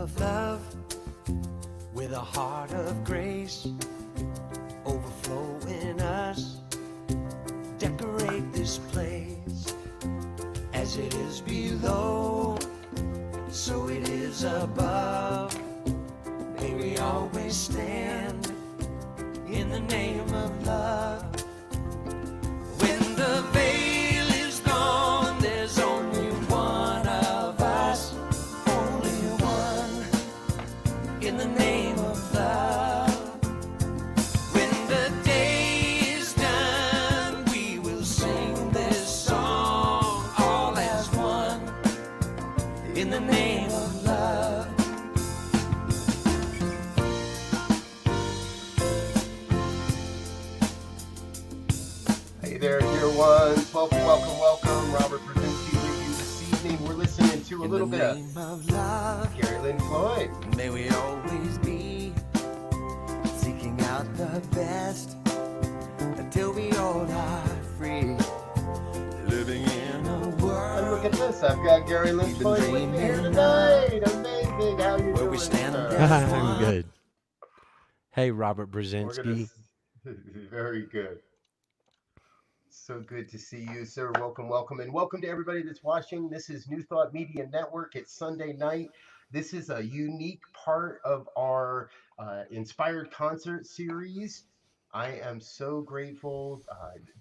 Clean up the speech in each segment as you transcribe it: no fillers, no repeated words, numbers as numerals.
of love with a heart of grace overflow in us. Decorate this place as it is below, so it is above. May we always stand in the name of love. When the veil is gone, there's only one of us, only one, in the name of love. When the day is done, we will sing this song all as one, in the name of love. Hey there, dear ones. Welcome, welcome, welcome. Robert Brzezinski with you this evening. We're listening to a little bit of love. Gary Lynn Floyd. May we always be seeking out the best until we all are free, living in a world. And look at this. I've got Gary Lynn Floyd with me here tonight. Amazing. How you doing, sir? I'm good. Hey, Robert We're Brzezinski. Very good. So good to see you, sir. Welcome, welcome, and welcome to everybody that's watching. This is New Thought Media Network. It's Sunday night. This is a unique part of our Inspired Concert series. I am so grateful.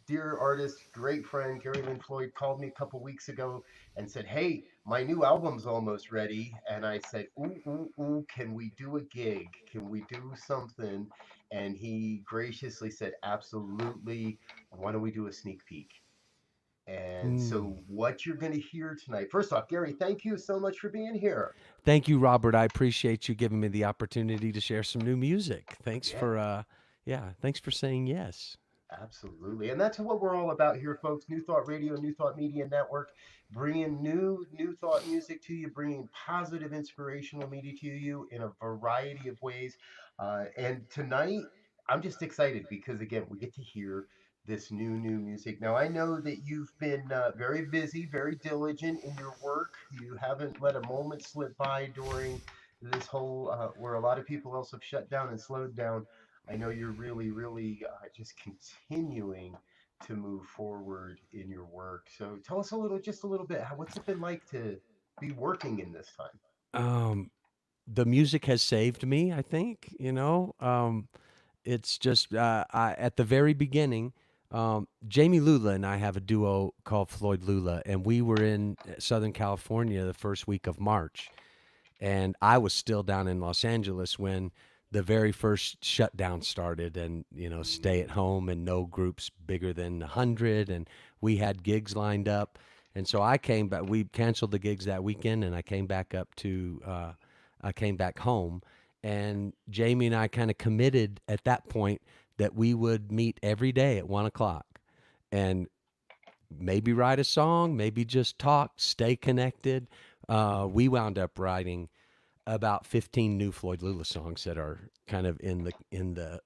Dear artist, great friend, Gary Lynn Floyd called me a couple weeks ago and said, hey, my new album's almost ready. And I said, ooh, can we do a gig? Can we do something? And he graciously said, absolutely. Why don't we do a sneak peek? And so what you're going to hear tonight, first off, Gary, thank you so much for being here. Thank you, Robert. I appreciate you giving me the opportunity to share some new music. Thanks for thanks for saying yes. Absolutely. And that's what we're all about here, folks. New Thought Radio, New Thought Media Network, bringing new thought music to you, bringing positive, inspirational media to you in a variety of ways. And tonight, I'm just excited because, again, we get to hear this new music. Now, I know that you've been very busy, very diligent in your work. You haven't let a moment slip by during this whole, where a lot of people else have shut down and slowed down. I know you're really just continuing to move forward in your work. So tell us just a little bit, what's it been like to be working in this time? Um, the music has saved me, I think, it's just at the very beginning, Jami Lula and I have a duo called Floyd Lula, and we were in Southern California the first week of March. And I was still down in Los Angeles when the very first shutdown started, and stay at home and no groups bigger than 100, and we had gigs lined up. And so I came back. We canceled the gigs that weekend, and I came back I came back home, and Jamie and I kind of committed at that point that we would meet every day at 1 o'clock, and maybe write a song, maybe just talk, stay connected. We wound up writing about 15 new Floyd Lula songs that are kind of in the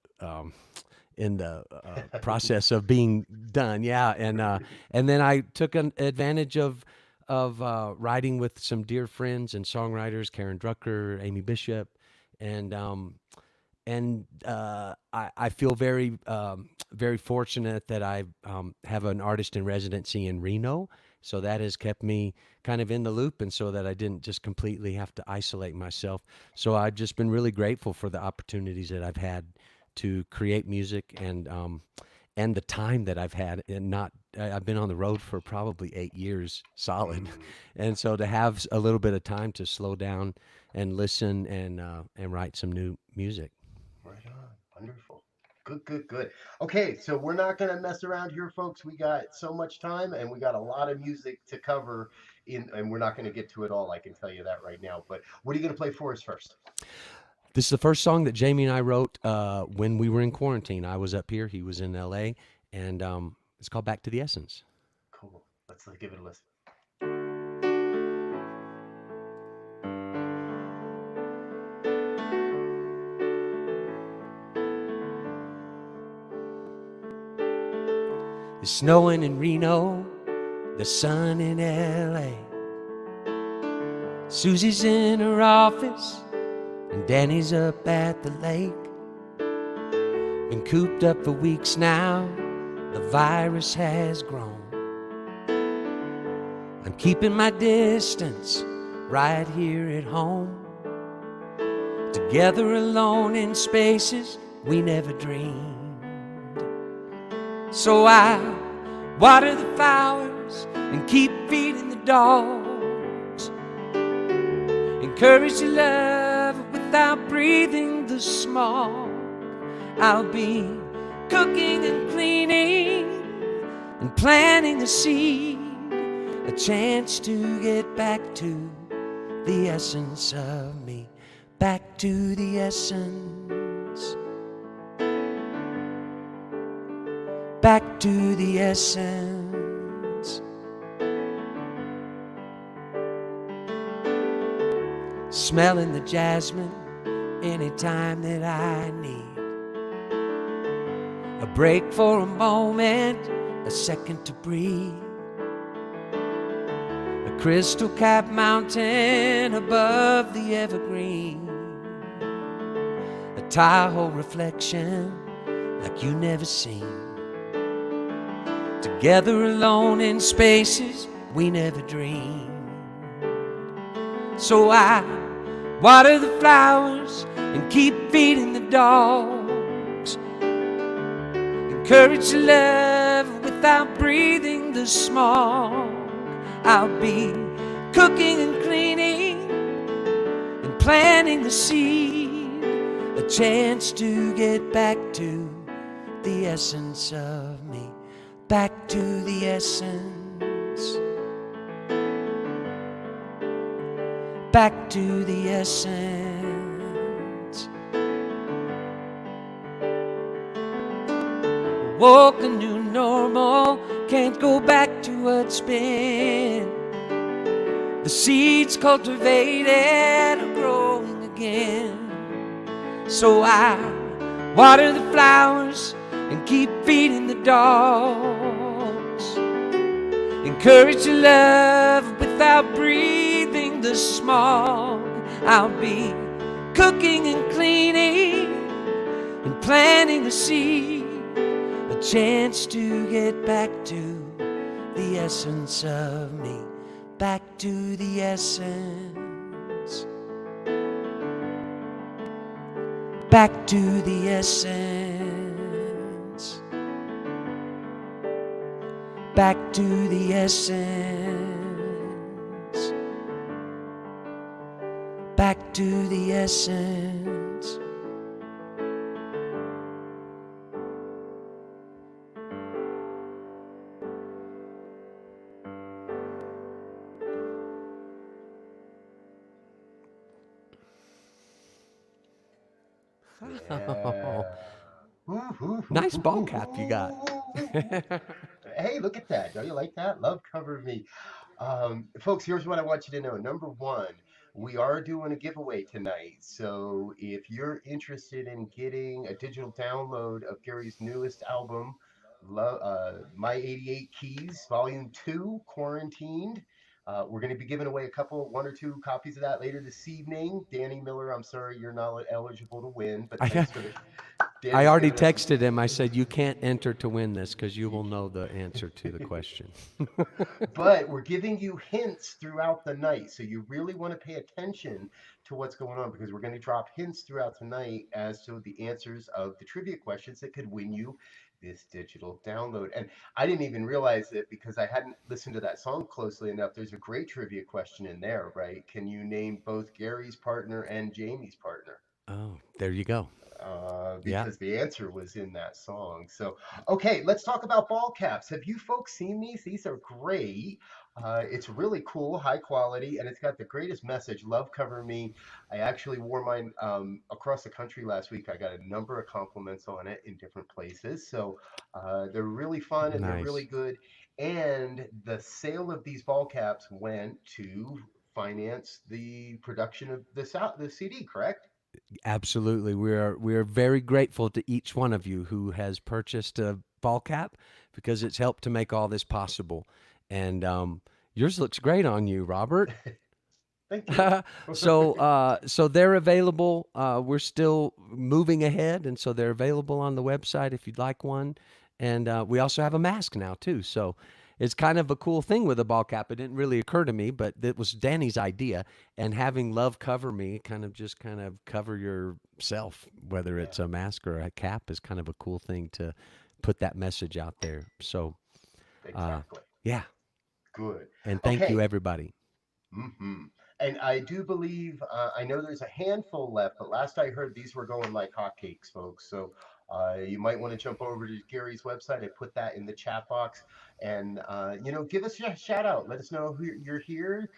process of being done. Yeah, and then I took an advantage of writing with some dear friends and songwriters, Karen Drucker, Amy Bishop, and I feel very fortunate that I have an artist in residency in Reno. So that has kept me kind of in the loop, and so that I didn't just completely have to isolate myself. So I've just been really grateful for the opportunities that I've had to create music, and the time that I've had. And I've been on the road for probably 8 years solid, and so to have a little bit of time to slow down and listen and write some new music. Right on. Wonderful. Good. Okay, so we're not going to mess around here, folks. We got so much time, and we got a lot of music to cover and we're not going to get to it all. I can tell you that right now. But what are you going to play for us first? This is the first song that Jamie and I wrote when we were in quarantine. I was up here, he was in LA, and it's called Back to the Essence. Cool. Let's give it a listen. It's snowing in Reno, the sun in LA. Susie's in her office and Danny's up at the lake. Been cooped up for weeks now, the virus has grown. I'm keeping my distance right here at home. Together alone in spaces we never dreamed. So I water the flowers and keep feeding the dogs. Encourage the love without breathing the smog. I'll be cooking and cleaning and planting a seed, a chance to get back to the essence of me, back to the essence, back to the essence. Smelling the jasmine anytime that I need a break for a moment, a second to breathe. A crystal cap mountain above the evergreen, a Tahoe reflection like you never seen. Together alone in spaces we never dreamed. So I water the flowers and keep feeding the dogs. Encourage the love without breathing the smog. I'll be cooking and cleaning and planting the seed, a chance to get back to the essence of me, back to the essence, back to the essence. Woke a new normal, can't go back to what's been. The seeds cultivated are growing again. So I water the flowers and keep feeding the dogs. Encourage the love without breathing the smog. I'll be cooking and cleaning and planting the seed, a chance to get back to the essence of me, back to the essence, back to the essence, back to the essence, back to the essence. Oh, nice ball cap you got. Hey, look at that. Don't you like that? Love cover me. Folks, here's what I want you to know. Number one, we are doing a giveaway tonight. So if you're interested in getting a digital download of Gary's newest album, My 88 Keys, Volume 2, Quarantined, we're going to be giving away one or two copies of that later this evening. Danny Miller, I'm sorry you're not eligible to win, but I, thanks for the. I Danny's already giving us. texted him. I said, you can't enter to win this because you will know the answer to the question. But we're giving you hints throughout the night. So you really want to pay attention to what's going on because we're going to drop hints throughout tonight as to the answers of the trivia questions that could win you this digital download. And I didn't even realize it because I hadn't listened to that song closely enough. There's a great trivia question in there, right? Can you name both Gary's partner and Jamie's partner? Oh, there you go. Yeah. Because the answer was in that song. So, okay, let's talk about ball caps. Have you folks seen these? These are great. It's really cool, high quality, and it's got the greatest message. Love cover me. I actually wore mine across the country last week. I got a number of compliments on it in different places. So they're really fun and they're really Nice. good. And the sale of these ball caps went to finance the production of the CD, correct? Absolutely. We are very grateful to each one of you who has purchased a ball cap because it's helped to make all this possible. And yours looks great on you, Robert. Thank you. So they're available. We're still moving ahead, and so they're available on the website if you'd like one. And we also have a mask now too. So it's kind of a cool thing with a ball cap. It didn't really occur to me, but it was Danny's idea. And having Love Cover Me, kind of cover yourself, whether it's a mask or a cap, is kind of a cool thing to put that message out there. So Exactly. yeah, Good. and thank you Okay. everybody. And I do believe, I know there's a handful left, but last I heard these were going like hotcakes, folks. So you might want to jump over to Gary's website. I put that in the chat box, and give us a shout out. Let us know who you're here.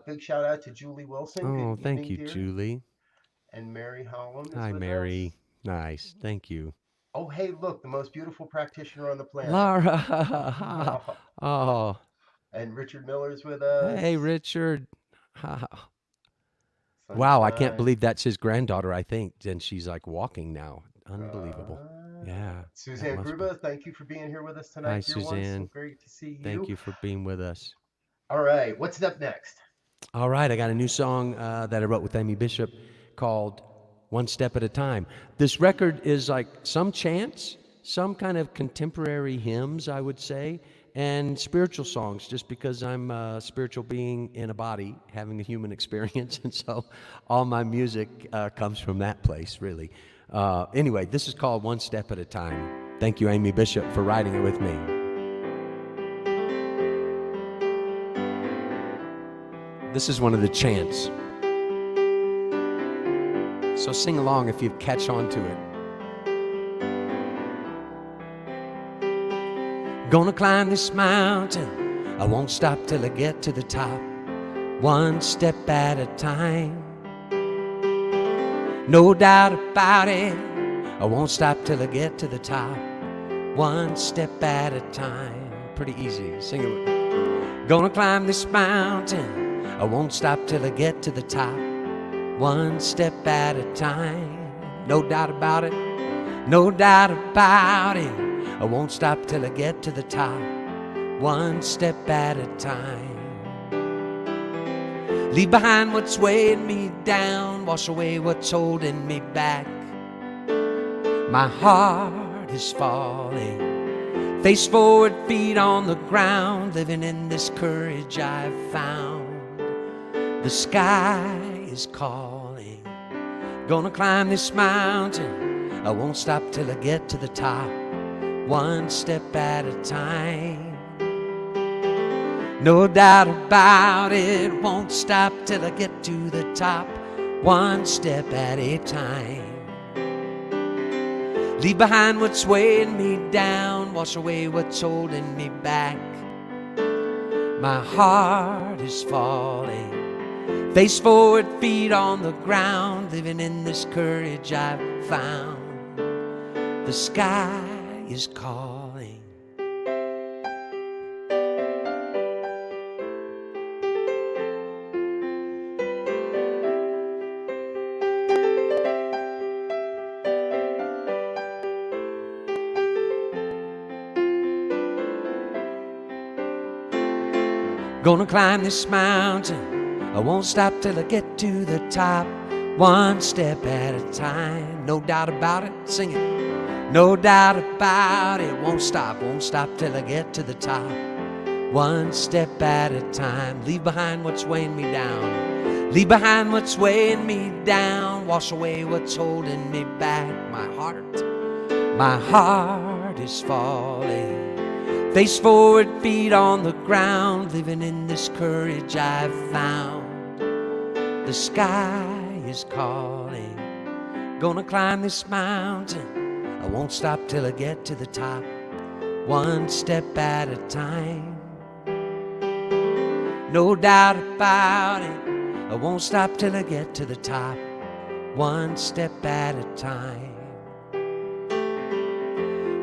Big shout out to Julie Wilson. Good Oh, thank evening, you, dear. Julie. And Mary Holland is Hi, with Mary. us. Nice. Thank you. Oh, hey, look, the most beautiful practitioner on the planet. Laura. Oh, And Richard Miller's with hey, us. Richard. Wow, I can't Sunshine. believe that's his granddaughter, I think. And she's like walking now. Unbelievable. Yeah, that Suzanne must be. Gruba, thank you for being here with us Hi, tonight, dear one. So Suzanne. great to see Thank you. you for being with us. All right, what's up next? All right, I got a new song that I wrote with Amy Bishop called One Step at a Time. This record is like some chants, some kind of contemporary hymns, I would say, and spiritual songs, just because I'm a spiritual being in a body having a human experience. And so all my music comes from that place, really. Anyway, this is called One Step at a Time. Thank you, Amy Bishop, for writing it with me. This is one of the chants. So sing along if you catch on to it. Gonna climb this mountain. I won't stop till I get to the top. One step at a time. No doubt about it. I won't stop till I get to the top. One step at a time. Pretty easy. Sing it with me. Gonna climb this mountain. I won't stop till I get to the top. One step at a time. No doubt about it. No doubt about it. I won't stop till I get to the top. One step at a time. Leave behind what's weighing me down. Wash away what's holding me back. My heart is falling. Face forward, feet on the ground. Living in this courage I've found. The sky is calling. Gonna climb this mountain. I won't stop till I get to the top. One step at a time. No doubt about it. Won't stop till I get to the top. One step at a time. Leave behind what's weighing me down. Wash away what's holding me back. My heart is falling. Face forward, feet on the ground. Living in this courage I've found. The sky is calling. Gonna climb this mountain. I won't stop till I get to the top. One step at a time. No doubt about it. Sing it. No doubt about it. Won't stop till I get to the top. One step at a time. Leave behind what's weighing me down. Leave behind what's weighing me down. Wash away what's holding me back. My heart is falling. Face forward, feet on the ground. Living in this courage I've found. The sky is calling. Gonna climb this mountain. I won't stop till I get to the top. One step at a time. No doubt about it. I won't stop till I get to the top. One step at a time.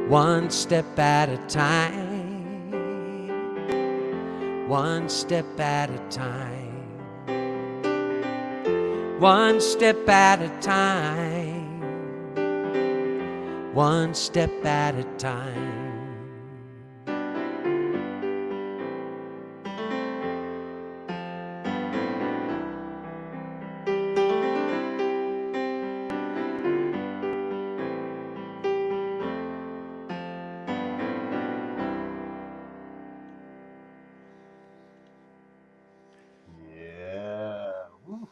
One step at a time. One step at a time. One step at a time. One step at a time.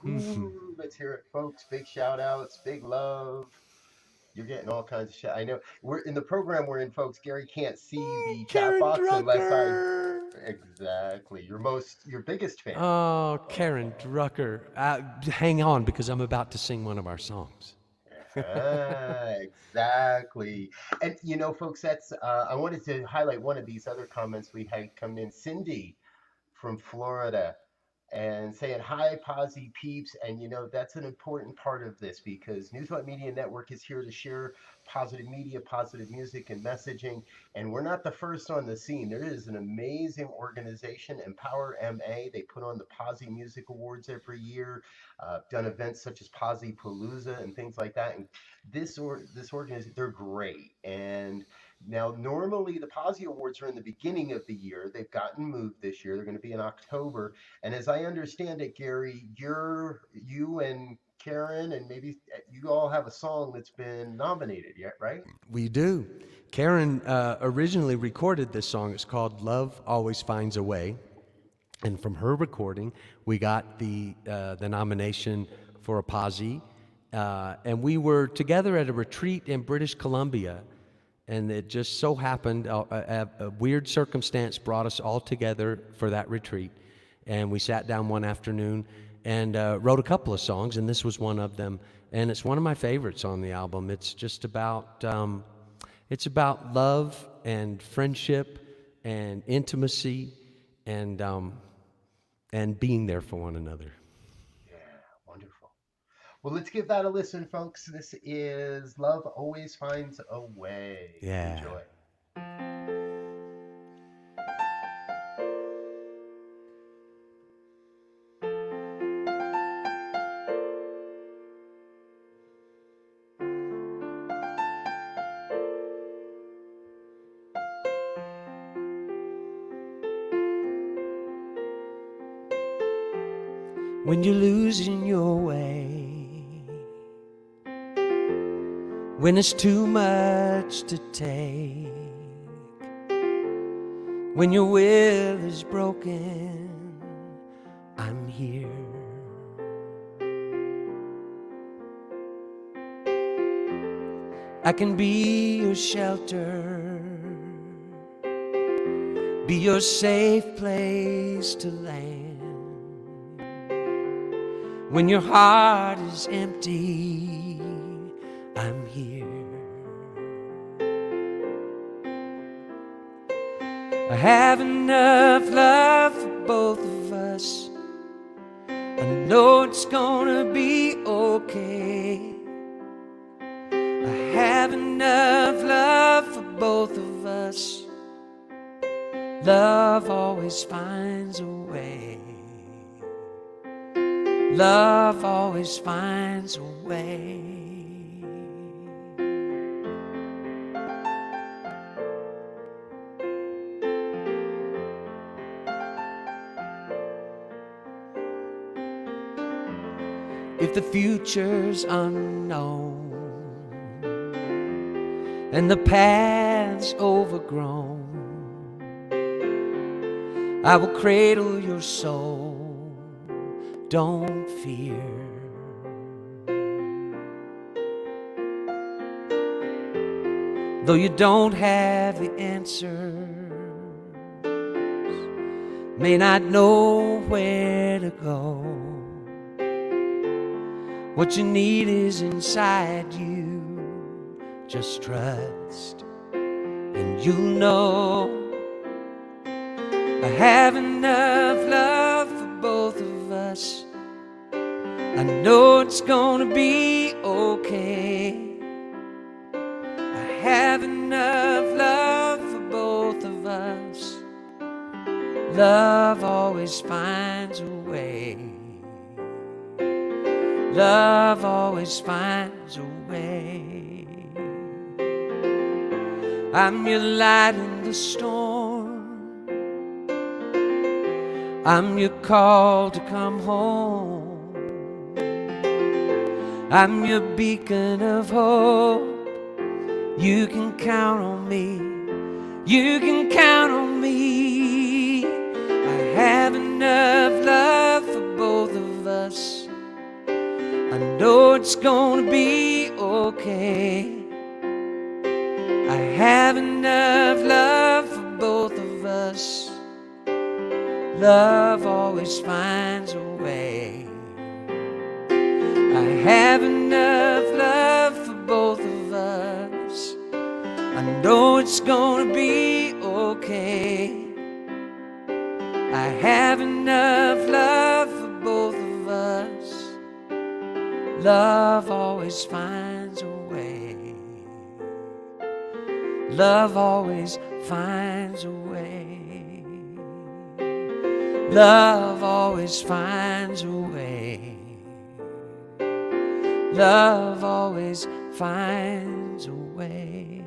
Ooh, let's hear it, folks. Big shout outs, big love. You're getting all kinds of shit. I know we're in the program we're in, folks. Gary can't see the chat Karen box unless I Drucker. exactly your biggest fan. Oh, Karen Drucker. Hang on, because I'm about to sing one of our songs. Exactly. And folks, that's I wanted to highlight one of these other comments we had come in. Cindy from Florida and saying hi, Posy peeps. And that's an important part of this because News What Media Network is here to share positive media, positive music, and messaging. And we're not the first on the scene. There is an amazing organization, Empower MA. They put on the Posy Music Awards every year, done events such as Posy Palooza and things like that. And this organization, they're great. And now, normally the Posy Awards are in the beginning of the year. They've gotten moved this year. They're going to be in October. And as I understand it, Gary, you and Karen and maybe you all have a song that's been nominated yet, right? We do. Karen originally recorded this song. It's called Love Always Finds a Way. And from her recording, we got the nomination for a Posy. And we were together at a retreat in British Columbia. And it just so happened, a weird circumstance brought us all together for that retreat. And we sat down one afternoon and wrote a couple of songs, and this was one of them. And it's one of my favorites on the album. It's just about love and friendship and intimacy and being there for one another. Yeah, wonderful. Well, let's give that a listen, folks. This is Love Always Finds a Way. Yeah. Enjoy. When you're losing your way, when it's too much to take, when your will is broken, I'm here. I can be your shelter, be your safe place to land. When your heart is empty, I'm here. I have enough love for both of us. I know it's gonna be okay. I have enough love for both of us. Love always finds a way. Love always finds a way. If the future's unknown and the path's overgrown, I will cradle your soul. Don't fear. Though you don't have the answers, may not know where to go, what you need is inside you. Just trust and you'll know. I have enough love for both of us. I know it's gonna be okay. I have enough love for both of us. Love always finds a way. Love always finds a way. I'm your light in the storm. I'm your call to come home. I'm your beacon of hope. You can count on me. You can count on me. I have enough love for both of us. I know it's gonna be okay. I have enough love for both of us. Love always finds a way. I have enough love for both of us. I know it's gonna be okay. I have enough love for both of us. Love always finds a way. Love always finds a way. Love always finds a way. Love always finds a way.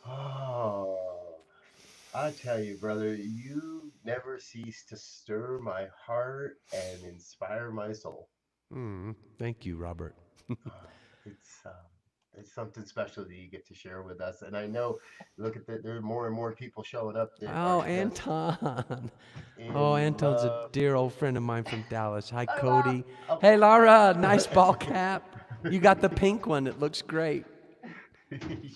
Oh, I tell you, brother, you never cease to stir my heart and inspire my soul. Thank you, Robert. Ah, it's something special that you get to share with us, and I know. Look at that, there are more and more people showing up that are Oh, just Anton. Oh, in Anton's a love. dear old friend of mine from Dallas. Hi, I love. Cody. Oh. Hey, Laura, nice ball cap. You got the pink one. It looks great.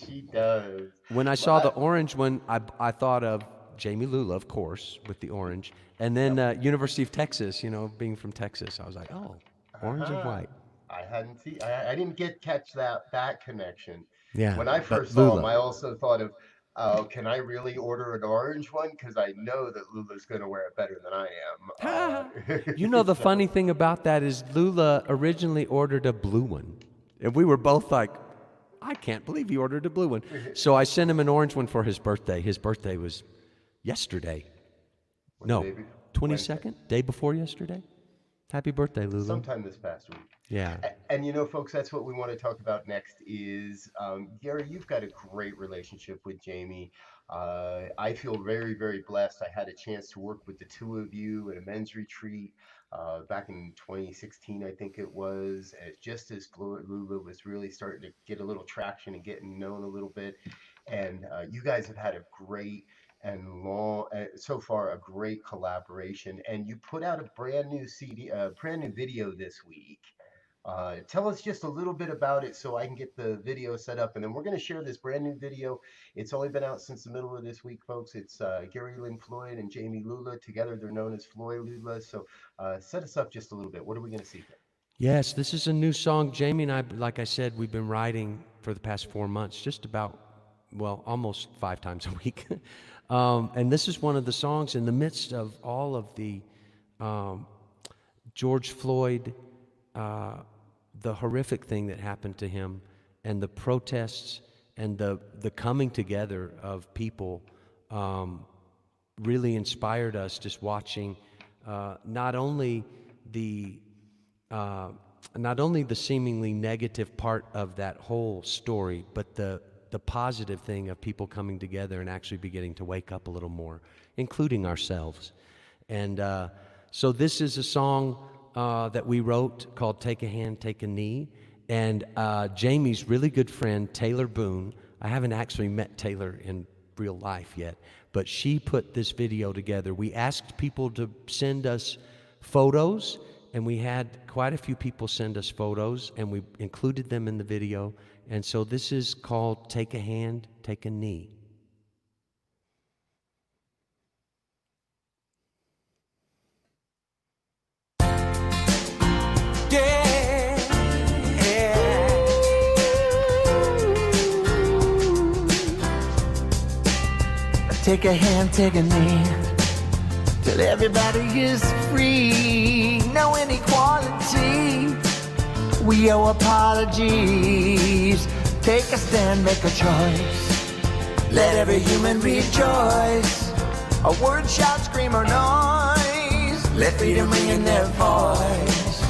She does. When I But saw the orange one, I thought of Jami Lula, of course, with the orange. And then yep. University of Texas, you know, being from Texas, I was like, oh, orange and Uh-huh. white. I hadn't seen. I didn't catch that connection. Yeah, When I but first saw him, Lula. I also thought of, oh, can I really order an orange one? Because I know that Lula's going to wear it better than I am. You know, the So, funny thing about that is Lula originally ordered a blue one. And we were both like, I can't believe he ordered a blue one. So I sent him an orange one for his birthday. His birthday was yesterday. was it No, maybe Wednesday? 22nd, day before yesterday. Happy birthday, Lulu. Sometime this past week. Yeah. And you know, folks, that's what we want to talk about next. Is Gary, you've got a great relationship with Jami. I feel very, very blessed. I had a chance to work with the two of you at a men's retreat back in 2016, I think it was, just as Lula was really starting to get a little traction and getting known a little bit. And you guys have had a great and long, so far, a great collaboration. And you put out a brand new CD, a brand new video this week. Tell us just a little bit about it so I can get the video set up, and then we're going to share this brand new video. It's only been out since the middle of this week, folks. It's Gary Lynn Floyd and Jami Lula. Together, they're known as Floyd Lula. So set us up just a little bit. What are we going to see here? Yes, this is a new song. Jami and I, like I said, we've been writing for the past 4 months, just about, well, almost 5 times a week. And this is one of the songs in the midst of all of the George Floyd, the horrific thing that happened to him, and the protests and the coming together of people really inspired us, just watching not only the seemingly negative part of that whole story, but the positive thing of people coming together and actually beginning to wake up a little more, including ourselves. And so this is a song that we wrote called Take a Hand, Take a Knee. And Jami's really good friend, Taylor Boone, I haven't actually met Taylor in real life yet, but she put this video together. We asked people to send us photos, and we had quite a few people send us photos, and we included them in the video. And so this is called Take a Hand, Take a Knee. Take a hand, take a knee, till everybody is free. No inequality, we owe apologies. Take a stand, make a choice, let every human rejoice. A word, shout, scream, or noise, let freedom ring in their voice.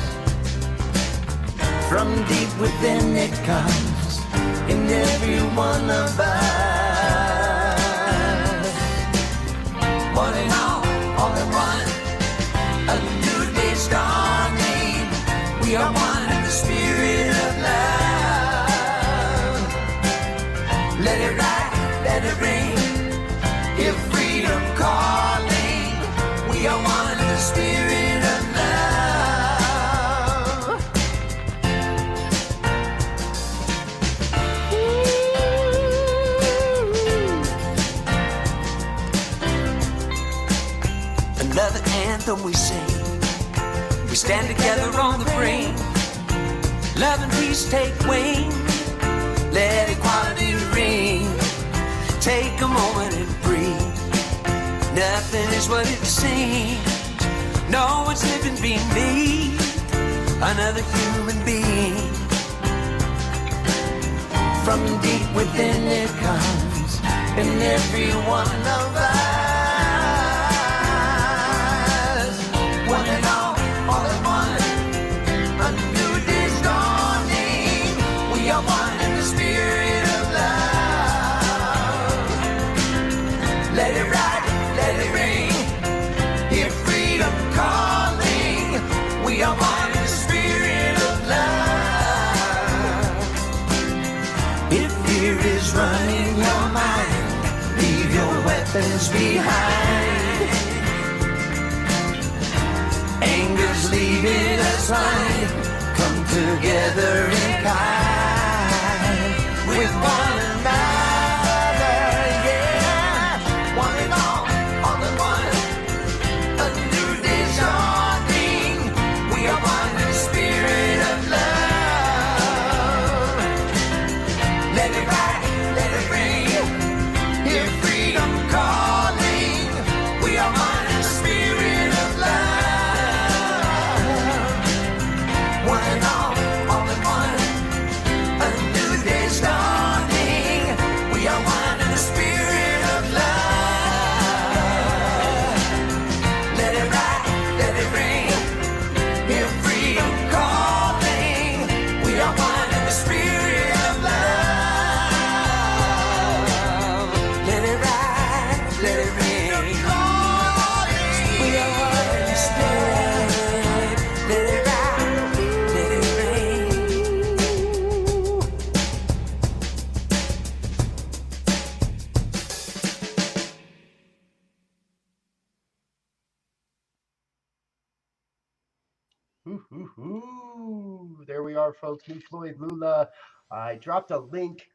From deep within it comes, in every one of us. Let it ride, let it ring. Hear freedom calling. We are one in the spirit of love. Another anthem we sing. We stand together on the brink. Love and peace take wing. Let equality ring. Take a moment and breathe. Nothing is what it seems. No one's living beneath another human being. From deep within it comes in every one of us. One and all in one. A new day's dawning. We are one in the spirit of love. Let it ride, let it ring. Hear freedom calling. We are one in the spirit of love. If fear is running your mind, leave your weapons behind. Anger's leaving us blind. Come together in kind with one another, yeah. One and all in one. A new day's dawning. We are one in the spirit of love. Let it ride, let it ring. Hear freedom calling. We are one in the spirit of love. One and all in one. A new day's dawning. We are one in the spirit of love. Let it ride, let it ring. Hear freedom calling. We are one in the spirit of love. Let it ride, let it ring. We are one in the spirit. Let it ride, let it ring. Ooh, there we are, folks. New Floyd Lula. I dropped a link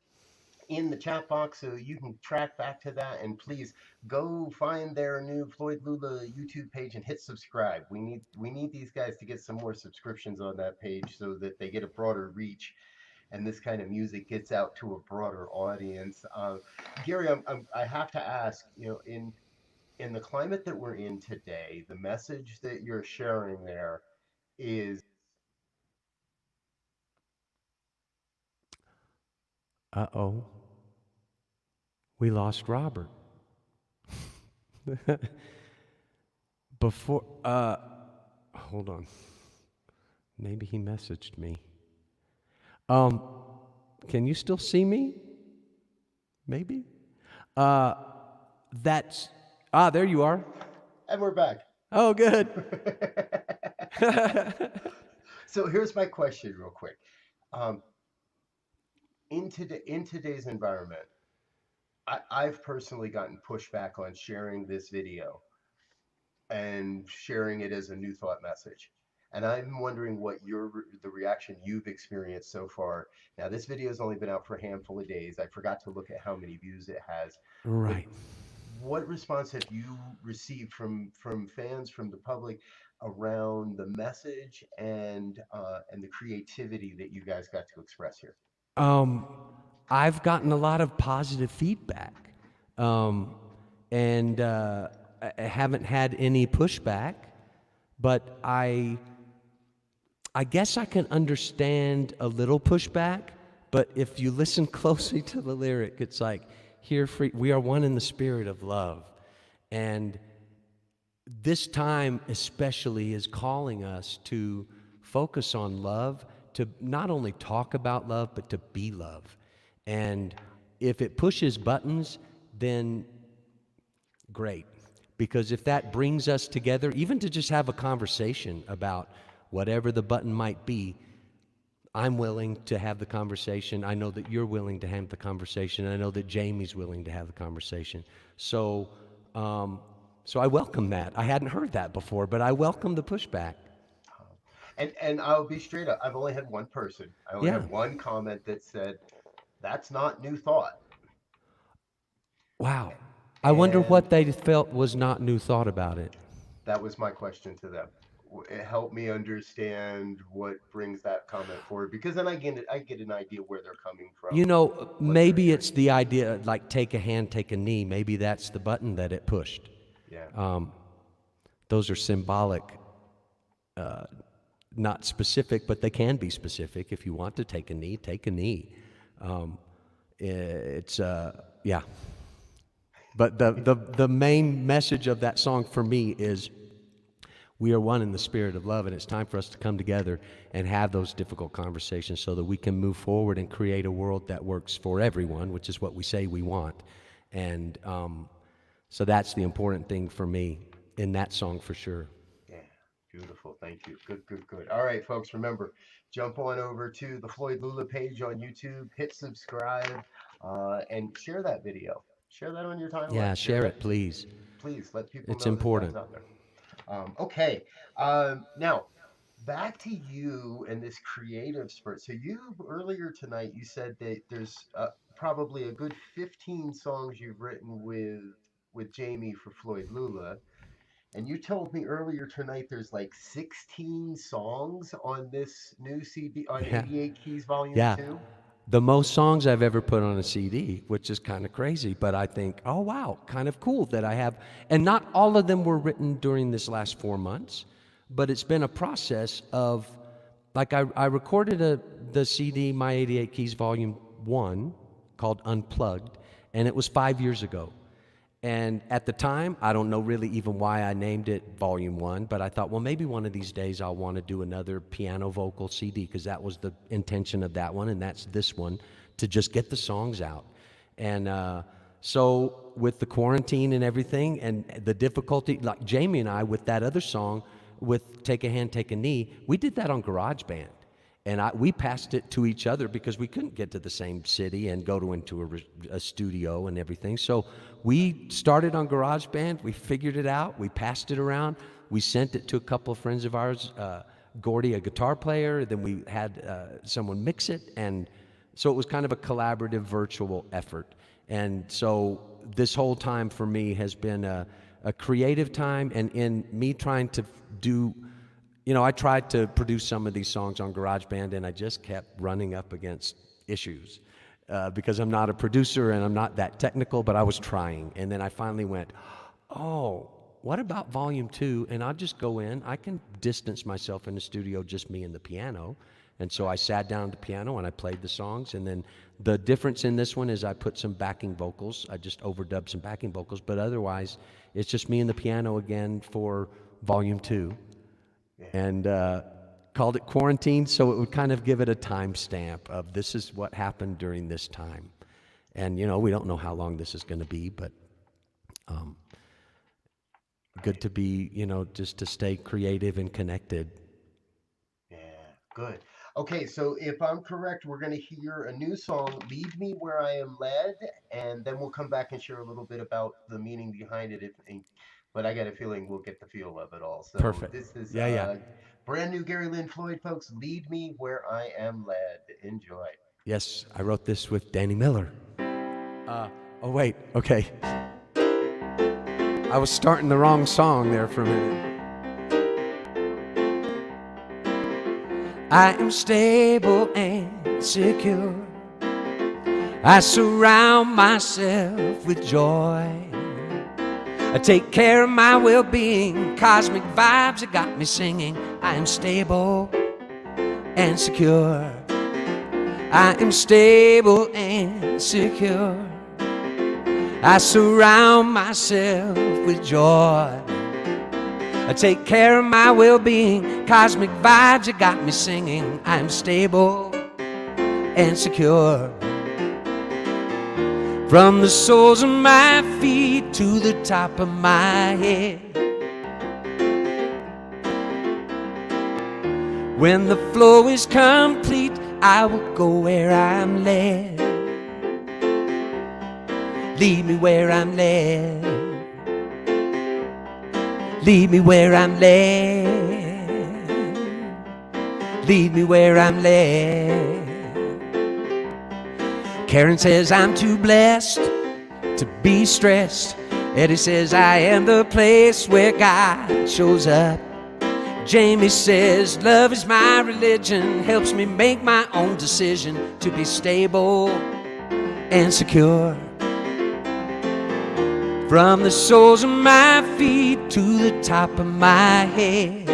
in the chat box so you can track back to that, and please go find their new Floyd Lula YouTube page and hit subscribe. We need these guys to get some more subscriptions on that page so that they get a broader reach and this kind of music gets out to a broader audience. Gary, I have to ask, in the climate that we're in today, the message that you're sharing there is Uh-oh. We lost Robert. Before, hold on. Maybe he messaged me. Can you still see me? Maybe? There you are. and we're back. Oh, good. So here's my question real quick. In today's environment, I've personally gotten pushback on sharing this video and sharing it as a new thought message. And I'm wondering what the reaction you've experienced so far. Now, this video has only been out for a handful of days. I forgot to look at how many views it has. Right. What response have you received from fans, from the public, around the message and the creativity that you guys got to express here? I've gotten a lot of positive feedback, and I haven't had any pushback. But I guess I can understand a little pushback. But if you listen closely to the lyric, it's like, we are one in the spirit of love, and this time especially is calling us to focus on love, to not only talk about love, but to be love. And if it pushes buttons, then great. Because if that brings us together, even to just have a conversation about whatever the button might be, I'm willing to have the conversation. I know that you're willing to have the conversation. I know that Jamie's willing to have the conversation. So, so I welcome that. I hadn't heard that before, but I welcome the pushback. And I'll be straight up. I've only had one person. I only Yeah. had one comment that said, "That's not New Thought." Wow. I wonder And what they felt was not new thought about it. that was my question to them. It helped me understand what brings that comment forward, because then I get an idea where they're coming from, You know, what they're maybe hearing. it's the idea like take a hand, take a knee. Maybe that's the button that it pushed. Yeah. Those are symbolic, not specific, but they can be specific. If you want to take a knee, take a knee. It's yeah. But the main message of that song for me is we are one in the spirit of love, and it's time for us to come together and have those difficult conversations so that we can move forward and create a world that works for everyone, which is what we say we want. And so that's the important thing for me in that song for sure. Yeah, beautiful. Thank you. Good, good, good. All right, folks, remember, jump on over to the Floyd Lula page on YouTube, hit subscribe, and share that video. Share that on your Yeah, timeline. share it, please. Please let people It's know that that's important. out there. Okay. Now, back to you and this creative spurt. So you earlier tonight you said that there's probably a good 15 songs you've written with Jamie for Floyd Lula. And you told me earlier tonight there's like 16 songs on this new CD on Yeah. 88 Keys Volume Yeah. 2. The most songs I've ever put on a CD, which is kind of crazy, but I think, oh wow, kind of cool that I have. And not all of them were written during this last 4 months, but it's been a process of, like I recorded the CD, My 88 Keys Volume 1, called Unplugged, and it was 5 years ago. And at the time, I don't know really even why I named it Volume 1, but I thought, well, maybe one of these days I'll want to do another piano vocal CD, because that was the intention of that one, and that's this one, to just get the songs out. And so with the quarantine and everything and the difficulty, like Jamie and I with that other song, with Take a Hand, Take a Knee, we did that on GarageBand. And we passed it to each other because we couldn't get to the same city and go into a studio and everything. So we started on GarageBand. We figured it out. We passed it around. We sent it to a couple of friends of ours, Gordy, a guitar player. Then we had someone mix it. And so it was kind of a collaborative virtual effort. And so this whole time for me has been a creative time, and in me trying to do, you know, I tried to produce some of these songs on GarageBand, and I just kept running up against issues because I'm not a producer and I'm not that technical, but I was trying. And then I finally went, oh, what about Volume 2? And I'll just go in. I can distance myself in the studio, just me and the piano. And so I sat down at the piano and I played the songs. And then the difference in this one is I put some backing vocals. I just overdubbed some backing vocals. But otherwise, it's just me and the piano again for Volume 2. And called it Quarantine, so it would kind of give it a timestamp of this is what happened during this time. And, you know, we don't know how long this is going to be, but good to be, you know, just to stay creative and connected. Yeah, good. Okay, so if I'm correct, we're going to hear a new song, Lead Me Where I Am Led, and then we'll come back and share a little bit about the meaning behind it. But I got a feeling we'll get the feel of it all. So Perfect. this is Yeah. brand new Gary Lynn Floyd, folks. Lead Me Where I Am Led. Enjoy. Yes, I wrote this with Danny Miller. Oh, wait, okay. I was starting the wrong song there for a minute. I am stable and secure. I surround myself with joy. I take care of my well-being. Cosmic vibes that got me singing. I am stable and secure. I am stable and secure. I surround myself with joy. I take care of my well-being. Cosmic vibes that got me singing. I am stable and secure. From the soles of my feet to the top of my head. When the flow is complete, I will go where I'm led. Lead me where I'm led. Lead me where I'm led. Lead me where I'm led. Karen says I'm too blessed to be stressed. Eddie says I am the place where God shows up. Jamie says love is my religion, helps me make my own decision to be stable and secure. From the soles of my feet to the top of my head.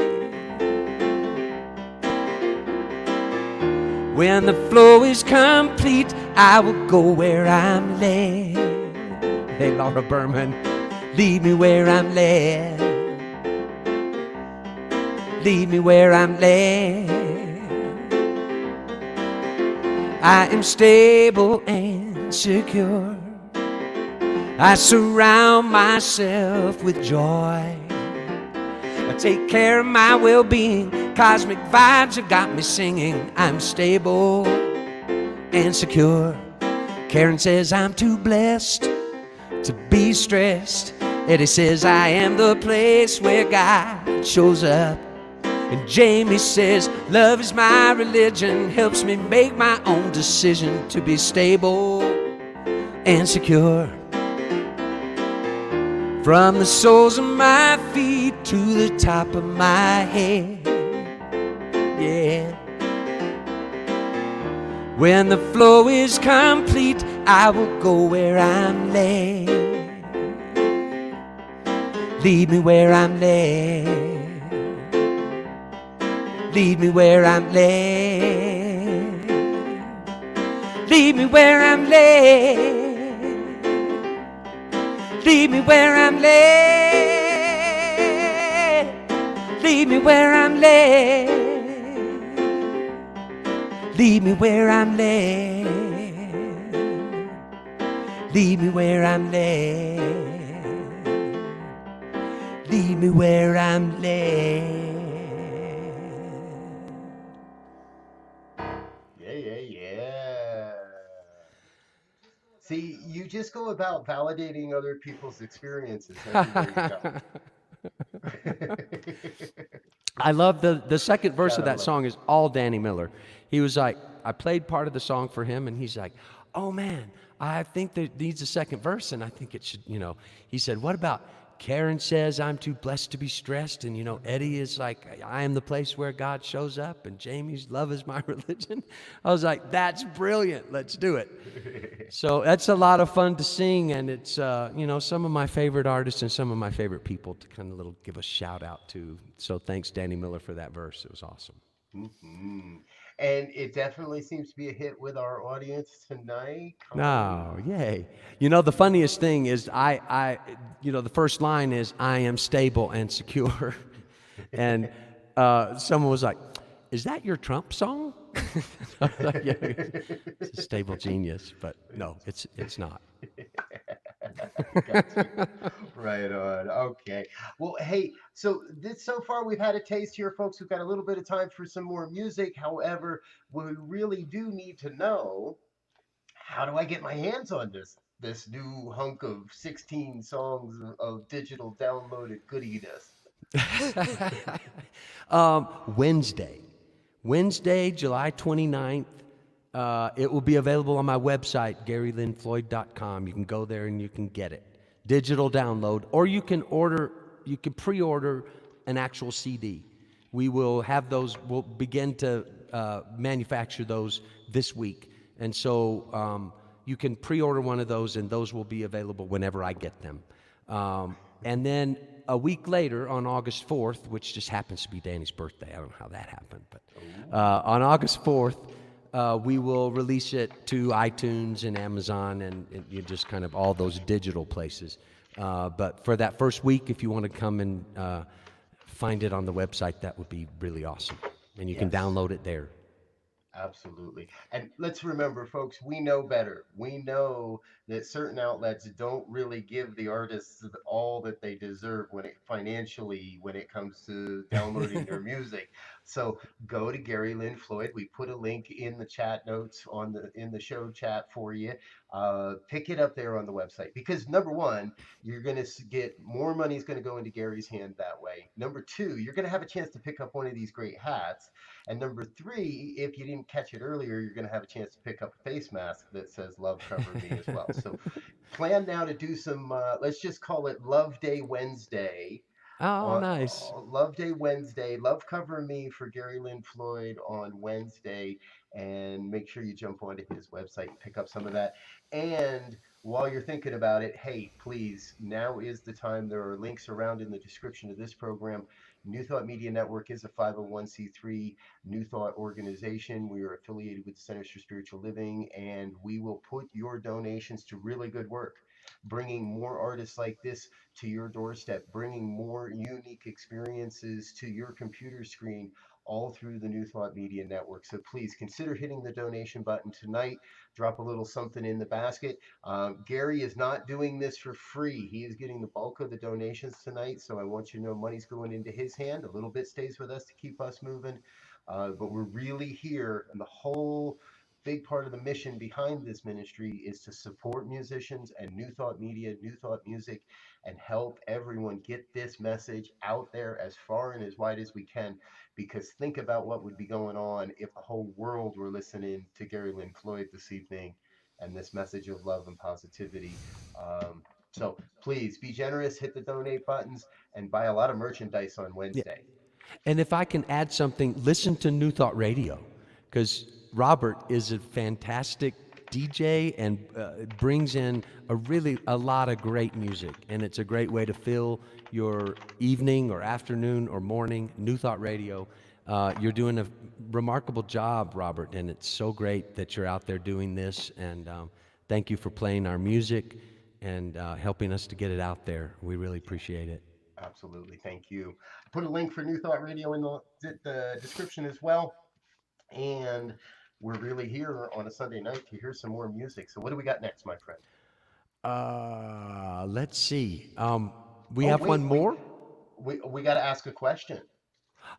When the flow is complete, I will go where I'm led. Hey, Laura Berman, lead me where I'm led. Lead me where I'm led. I am stable and secure. I surround myself with joy. I take care of my well-being. Cosmic vibes have got me singing. I'm stable and secure. Karen says I'm too blessed to be stressed. Eddie says I am the place where God shows up. And Jamie says love is my religion, helps me make my own decision to be stable and secure. From the soles of my feet to the top of my head. Yeah. When the flow is complete, I will go where I'm led. Lead me where I'm led. Lead me where I'm led. Lead me where I'm led. Lead me where I'm led. Lead me where I'm led. Lead me where I'm led. Lead me where I'm led. Lead me where I'm led. Yeah. See, you just go about validating other people's experiences everywhere you go. I love the second verse of Gotta that love song is all Danny Miller. He was like, I played part of the song for him, and he's like, oh man, I think there needs a second verse, and I think it should, he said, what about Karen says I'm too blessed to be stressed, and Eddie is like, I am the place where God shows up, and Jamie's love is my religion. I was like, that's brilliant, let's do it. it. So that's a lot of fun to sing, and it's some of my favorite artists and some of my favorite people to kind of give a shout out to. So thanks, Danny Miller, for that verse. It was awesome. Hmm. And it definitely seems to be a hit with our audience tonight. Oh, yay! The funniest thing is the first line is I am stable and secure, and someone was like, "Is that your Trump song?" I was like, yeah, it's a stable genius, but no, it's not. Got you. Right on. Okay. Well, hey, so far we've had a taste here, folks. We've got a little bit of time for some more music. However, we really do need to know, how do I get my hands on this new hunk of 16 songs of digital downloaded goodiness? Wednesday, July 29th. It will be available on my website, GaryLynnFloyd.com. You can go there and you can get it. Digital download, or you can pre-order an actual CD. We will have those, we'll begin to manufacture those this week. And so you can pre-order one of those, and those will be available whenever I get them. And then a week later, on August 4th, which just happens to be Danny's birthday, I don't know how that happened, but on August 4th, we will release it to iTunes and Amazon and just kind of all those digital places. But for that first week, if you want to come and find it on the website, that would be really awesome. And you can download it there. Absolutely. And let's remember, folks, we know better. We know that certain outlets don't really give the artists all that they deserve when it financially when it comes to downloading their music. So go to Gary Lynn Floyd. We put a link in the chat notes on the in the show chat for you. Pick it up there on the website because number one, you're going to get more money is going to go into Gary's hand that way. Number two, you're going to have a chance to pick up one of these great hats. And number three, if you didn't catch it earlier, you're going to have a chance to pick up a face mask that says "Love Cover Me" as well. So plan now to do some. Let's just call it Love Day Wednesday Oh, on nice. Love Day Wednesday. Love Cover Me for Gary Lynn Floyd on Wednesday. And make sure you jump onto his website and pick up some of that. And while you're thinking about it, hey, please, now is the time. There are links around in the description of this program. New Thought Media Network is a 501c3 New Thought organization. We are affiliated with the Centers for Spiritual Living, and we will put your donations to really good work, bringing more artists like this to your doorstep, bringing more unique experiences to your computer screen, all through the New Thought Media Network. So please consider hitting the donation button tonight. Drop a little something in the basket. Gary is not doing this for free. He is getting the bulk of the donations tonight. So I want you to know money's going into his hand. A little bit stays with us to keep us moving. But we're really here, and the whole big part of the mission behind this ministry is to support musicians and New Thought Media, New Thought Music, and help everyone get this message out there as far and as wide as we can. Because think about what would be going on if the whole world were listening to Gary Lynn Floyd this evening and this message of love and positivity. So please be generous, hit the donate buttons, and buy a lot of merchandise on Yeah. Wednesday. And if I can add something, listen to New Thought Radio, because Robert is a fantastic DJ and brings in a lot of great music, and it's a great way to fill your evening or afternoon or morning. New Thought Radio, you're doing a remarkable job, Robert, and it's so great that you're out there doing this. And thank you for playing our music and helping us to get it out there. We really appreciate it. Absolutely. Thank you. Put a link for New Thought Radio in the description as well. And we're really here on a Sunday night to hear some more music. So, what do we got next, my friend? Let's see. We Oh, have one wait. more. We got to ask a question.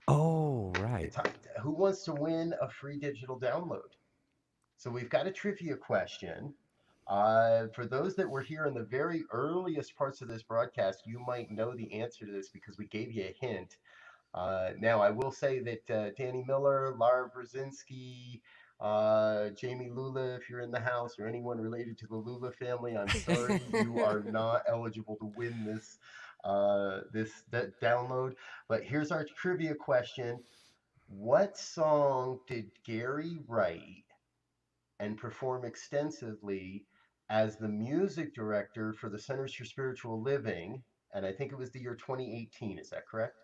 Oh, right. It's who wants to win a free digital download? So, we've got a trivia question. For those that were here in the very earliest parts of this broadcast, you might know the answer to this because we gave you a hint. Now, I will say that Danny Miller, Lara Brzezinski, Jami Lula, if you're in the house, or anyone related to the Lula family, I'm sorry, you are not eligible to win that download. But here's our trivia question: what song did Gary write and perform extensively as the music director for the Centers for Spiritual Living? And I think it was the year 2018. Is that correct?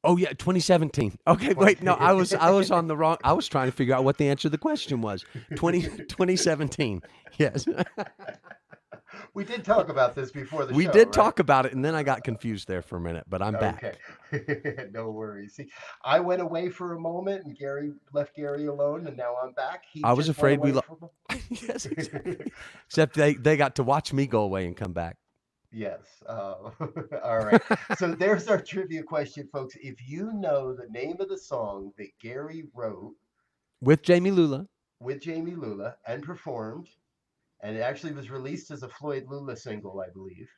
Oh yeah, 2017. Okay, 20. wait, no, I was on the wrong. I was trying to figure out what the answer to the question was. 2017. Yes. We did talk about this before the We show, did right? talk about it, and then I got confused there for a minute, but I'm Okay. back. No worries. See, I went away for a moment and Gary left Gary alone, and now I'm back. He I was just went afraid we away lo- for Yes, exactly. Except they got to watch me go away and come back. Yes. All right. So there's our trivia question, folks. If you know the name of the song that Gary wrote With Jami Lula. with Jami Lula and performed, and it actually was released as a Floyd Lula single, I believe.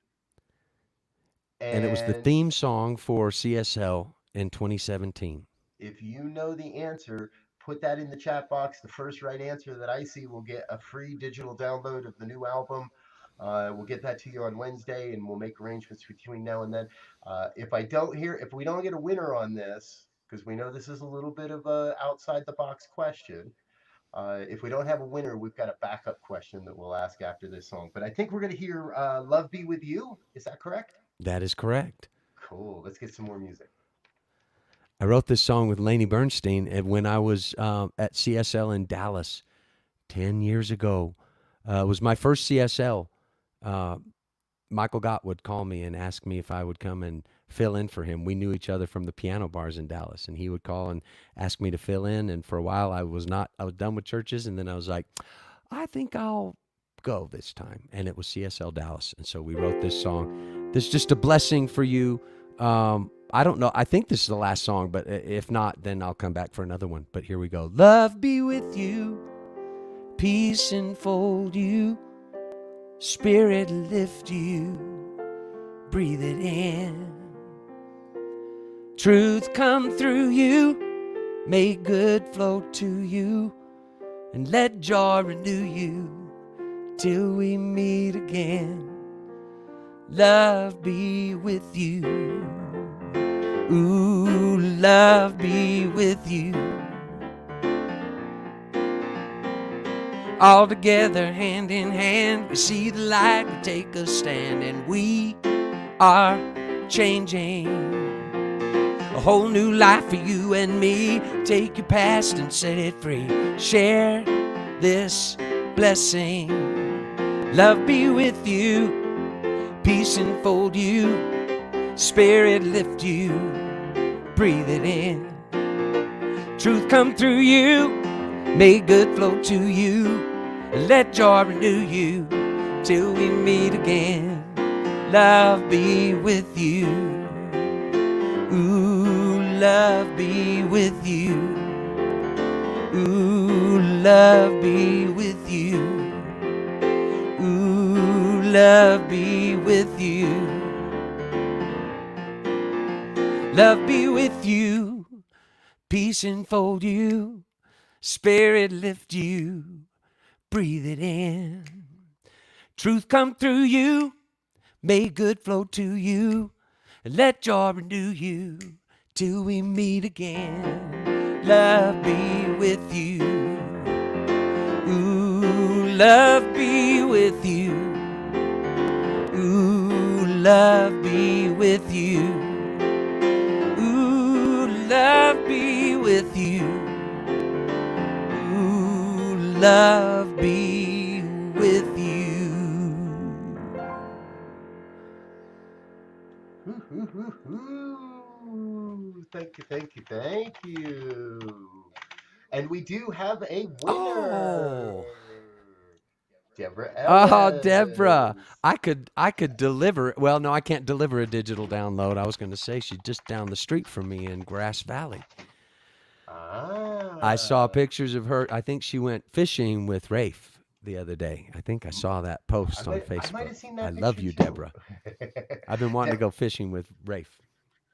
And it was the And theme song for CSL in 2017. if you know the answer, put that in the chat box. The first right answer that I see will get a free digital download of the new album. We'll get that to you on Wednesday, and we'll make arrangements between now and then. If we don't get a winner on this, because we know this is a little bit of a outside the box question. If we don't have a winner, we've got a backup question that we'll ask after this song. But I think we're going to hear "Love Be With You." Is that correct? That is correct. Cool. Let's get some more music. I wrote this song with Laney Bernstein when I was at CSL in Dallas 10 years ago. It was my first CSL. Michael Gott would call me and ask me if I would come and fill in for him. We knew each other from the piano bars in Dallas, and he would call and ask me to fill in. And for a while, I was done with churches, and then I was like, I think I'll go this time. And it was CSL Dallas, and so we wrote this song. This is just a blessing for you. I don't know. I think this is the last song, but if not, then I'll come back for another one. But here we go. Love be with you, peace enfold you, spirit lift you, breathe it in. Truth come through you, may good flow to you, and let joy renew you till we meet again. Love be with you. Ooh, love be with you. All together, hand in hand, we see the light, we take a stand, and we are changing. A whole new life for you and me. Take your past and set it free. Share this blessing. Love be with you, peace enfold you, spirit lift you, breathe it in. Truth come through you, may good flow to you, let joy renew you till we meet again. Love be with you. Ooh, love be with you. Ooh, love be with you. Ooh, love be with you. Love be with you, peace enfold you, spirit lift you, breathe it in. Truth come through you, may good flow to you, and let joy renew you till we meet again. Love be with you. Ooh, love be with you. Ooh, love be with you. Ooh, love be with you. Ooh, love be with you. Thank you, thank you, thank you. And we do have a winner. Oh. Deborah Oh, Deborah. Ellis. I could deliver. Well, no, I can't deliver a digital download. I was going to say she's just down the street from me in Grass Valley. I saw Ah. pictures of her. I think she went fishing with Rafe the other day. I think I saw that post on I might Facebook. have seen I that love picture you, too. Deborah. I've been wanting to De- go fishing with Rafe.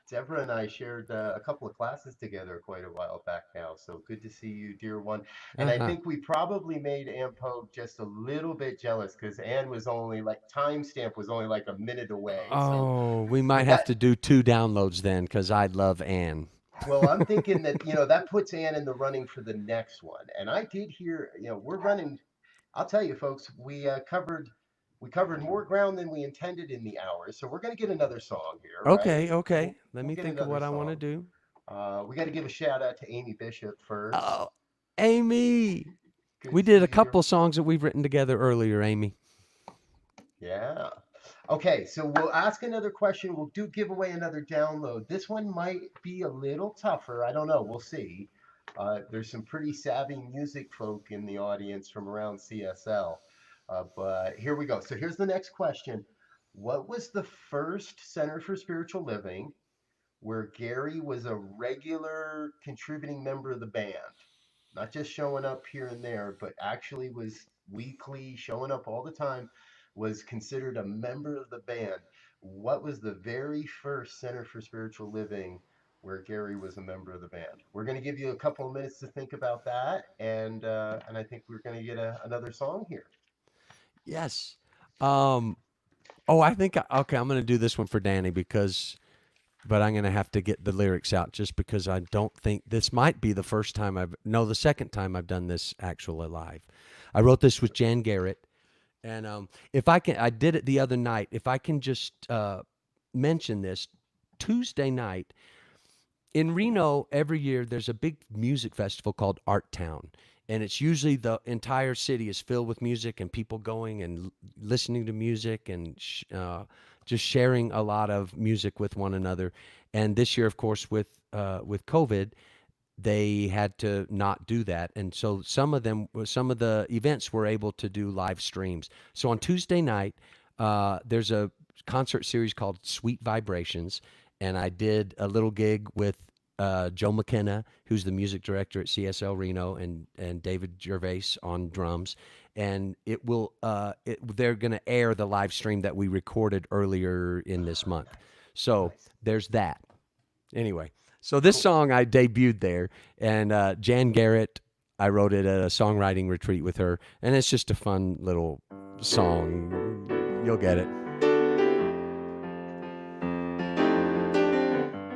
Deborah and I shared a couple of classes together quite a while back now. So good to see you, dear one. And I Uh-huh. think we probably made Ann Pogue just a little bit jealous because Ann was only like timestamp was only like a minute away. So, Oh, we might but have that to do 2 downloads then because I love Anne. well, I'm thinking that that puts Ann in the running for the next one. And I did hear we're running. I'll tell you, folks, we covered more ground than we intended in the hour. So we're going to get another song here, right? Okay, okay. Let We'll me get think of another what I want to song. do. We got to give a shout out to Amy Bishop first. Oh, Amy. Good We to see did a you, dear. couple songs that we've written together earlier, Amy. Yeah. Okay, so we'll ask another question. We'll give away another download. This one might be a little tougher. I don't know. We'll see. There's some pretty savvy music folk in the audience from around CSL. But here we go. So here's the next question. What was the first Center for Spiritual Living where Gary was a regular contributing member of the band? Not just showing up here and there, but actually was weekly, showing up all the time, was considered a member of the band. What was the very first Center for Spiritual Living where Gary was a member of the band? We're going to give you a couple of minutes to think about that, and I think we're going to get another song here. Yes. Um, oh, I think, okay, I'm going to do this one for Danny but I'm going to have to get the lyrics out just because I don't think this might be the first time no, the second time I've done this actually live. I wrote this with Jan Garrett. And if I can, I did it the other night. If I can just mention this, Tuesday night in Reno, every year there's a big music festival called Art Town, and it's usually the entire city is filled with music and people going and listening to music and just sharing a lot of music with one another. And this year, of course, with COVID, they had to not do that, and so some of the events were able to do live streams. So on Tuesday night, there's a concert series called Sweet Vibrations, and I did a little gig with Joe McKenna, who's the music director at CSL Reno, and David Gervais on drums. And they're going to air the live stream that we recorded earlier in this month. So Nice. there's that. Anyway, so this song I debuted there, and Jan Garrett, I wrote it at a songwriting retreat with her, and it's just a fun little song. You'll get it.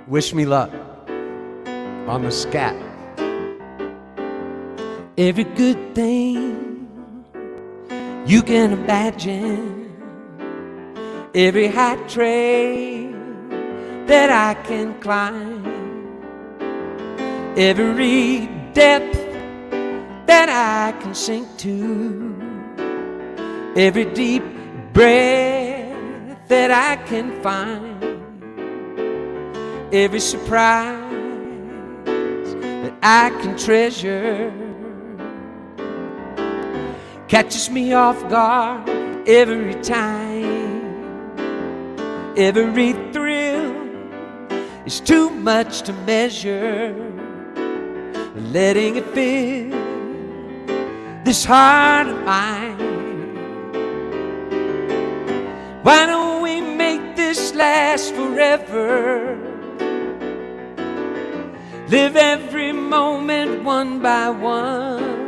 Wish Me Luck on the scat. Every good thing you can imagine, every high trail that I can climb, every depth that I can sink to, every deep breath that I can find, every surprise that I can treasure, catches me off guard every time. Every thrill is too much to measure, letting it fill this heart of mine. Why don't we make this last forever? Live every moment one by one.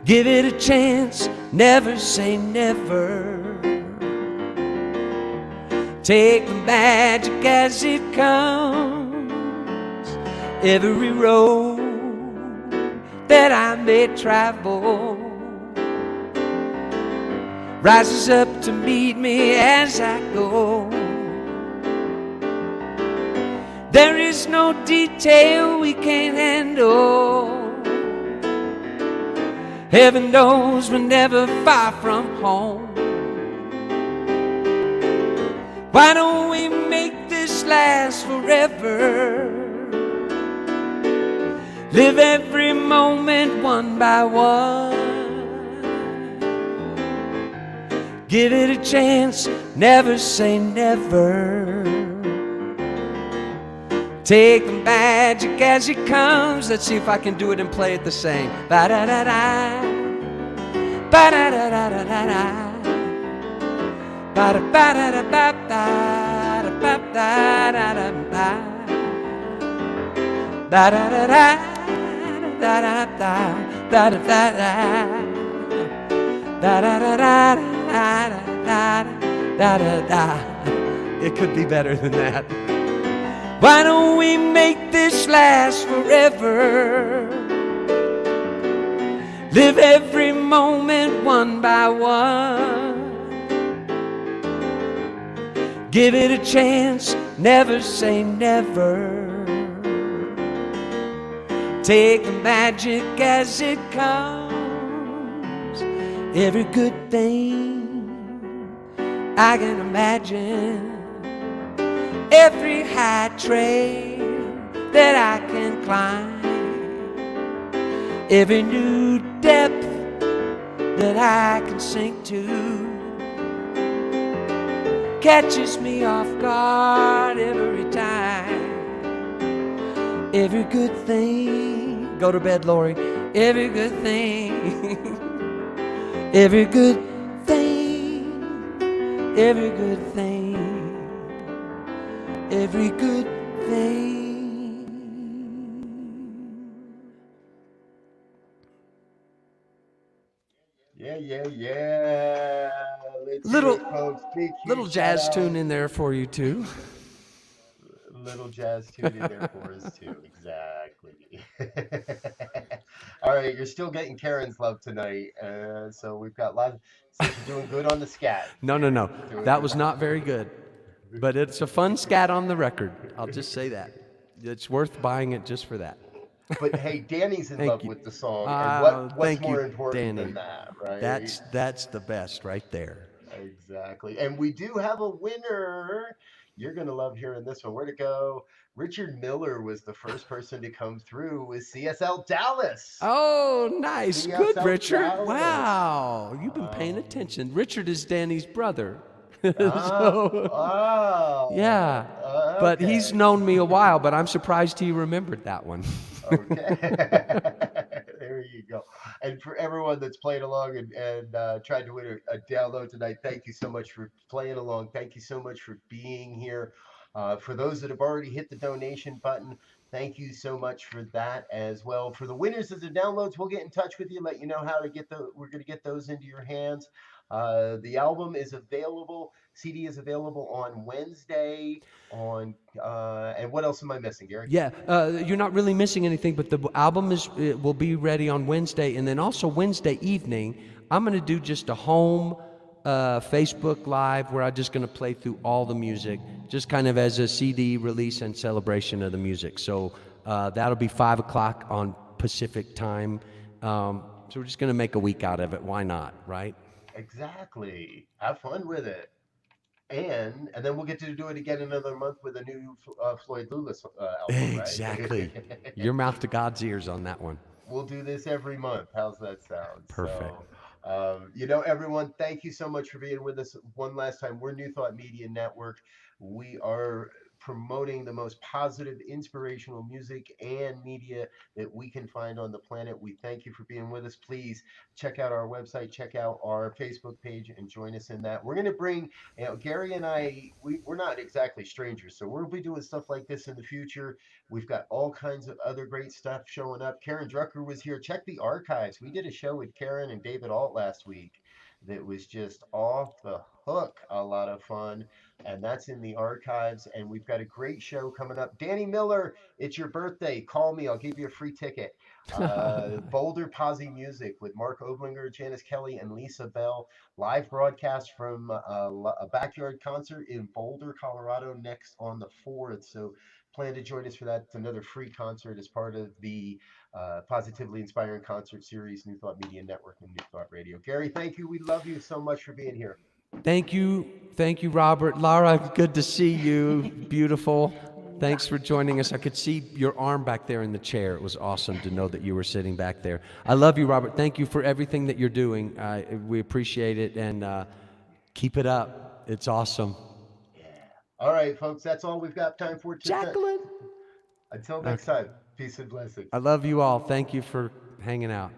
Give it a chance, never say never. Take the magic as it comes. Every road that I may travel rises up to meet me as I go. There is no detail we can't handle. Heaven knows we're never far from home. Why don't we make this last forever? Live every moment one by one. Give it a chance, never say never. Take the magic as it comes. Let's see if I can do it and play it the same. Ba-da-da-da, ba-da-da-da-da-da. It could be better than that. Why don't we make this last forever? Live every moment one by one. Give it a chance, never say never. Take the magic as it comes. Every good thing I can imagine, every high trail that I can climb, every new depth that I can sink to, catches me off guard every time. Every good thing, go to bed, Lori. Every good thing, every good thing, every good thing, every good thing. Yeah. Let's hear Little it, folks. Big, little huge shout jazz out. tune in there for you too. Little jazz tune in there for us too. Exactly. All right, you're still getting Karen's love tonight. So we've got lots. So you're doing good on the scat. No, no, no. Doing That good. was not very good. But it's a fun scat on the record. I'll just say that. It's worth buying it just for that. But hey, Danny's in Thank love you. with the song, and what's Thank you, more important than Danny. that, right? That's the best right there. Exactly. And we do have a winner. You're going to love hearing this one. Where'd it go? Richard Miller was the first person to come through with CSL Dallas. Oh, nice. Good, CSL Richard. Dallas. Wow. You've been paying Um, attention. Richard is Danny's brother. ah, So, oh, yeah. But he's okay. known me a while, but I'm surprised he remembered that one. Okay. There you go. And for everyone that's played along and tried to win a download tonight, thank you so much for playing along. Thank you so much for being here. For those that have already hit the donation button, thank you so much for that as well. For the winners of the downloads, we'll get in touch with you, let you know how to get we're going to get those into your hands. The album is available. CD is available on Wednesday. On and what else am I missing, Gary? Yeah, you're not really missing anything, but the album it will be ready on Wednesday, and then also Wednesday evening, I'm gonna do just a home Facebook Live where I'm just gonna play through all the music, just kind of as a CD release and celebration of the music. So that'll be 5 o'clock on Pacific time. So we're just gonna make a week out of it. Why not, right? Exactly. Have fun with it. And then we'll get to do it again another month with a new Floyd Lewis album, right? Exactly. Your mouth to God's ears on that one. We'll do this every month. How's that sound? Perfect. So, everyone, thank you so much for being with us one last time. We're New Thought Media Network. We are promoting the most positive, inspirational music and media that we can find on the planet. We thank you for being with us. Please check out our website, check out our Facebook page, and join us in that. We're going to bring, Gary and we're not exactly strangers, so we'll be doing stuff like this in the future. We've got all kinds of other great stuff showing up. Karen Drucker was here. Check the archives. We did a show with Karen and David Alt last week that was just off the hook, a lot of fun. And that's in the archives. And we've got a great show coming up. Danny Miller, it's your birthday. Call me. I'll give you a free ticket. Boulder Posse Music with Mark Oblinger, Janice Kelly, and Lisa Bell. Live broadcast from a backyard concert in Boulder, Colorado, next on the 4th. So plan to join us for that. It's another free concert as part of the Positively Inspiring Concert Series, New Thought Media Network and New Thought Radio. Gary, thank you. We love you so much for being here. Thank you. Thank you, Robert. Laura, good to see you. Beautiful. Thanks for joining us. I could see your arm back there in the chair. It was awesome to know that you were sitting back there. I love you, Robert. Thank you for everything that you're doing. We appreciate it, and keep it up. It's awesome. Yeah. All right, folks, that's all we've got time for today. Jacqueline. Until next Okay. time, peace and blessings. I love you all. Thank you for hanging out.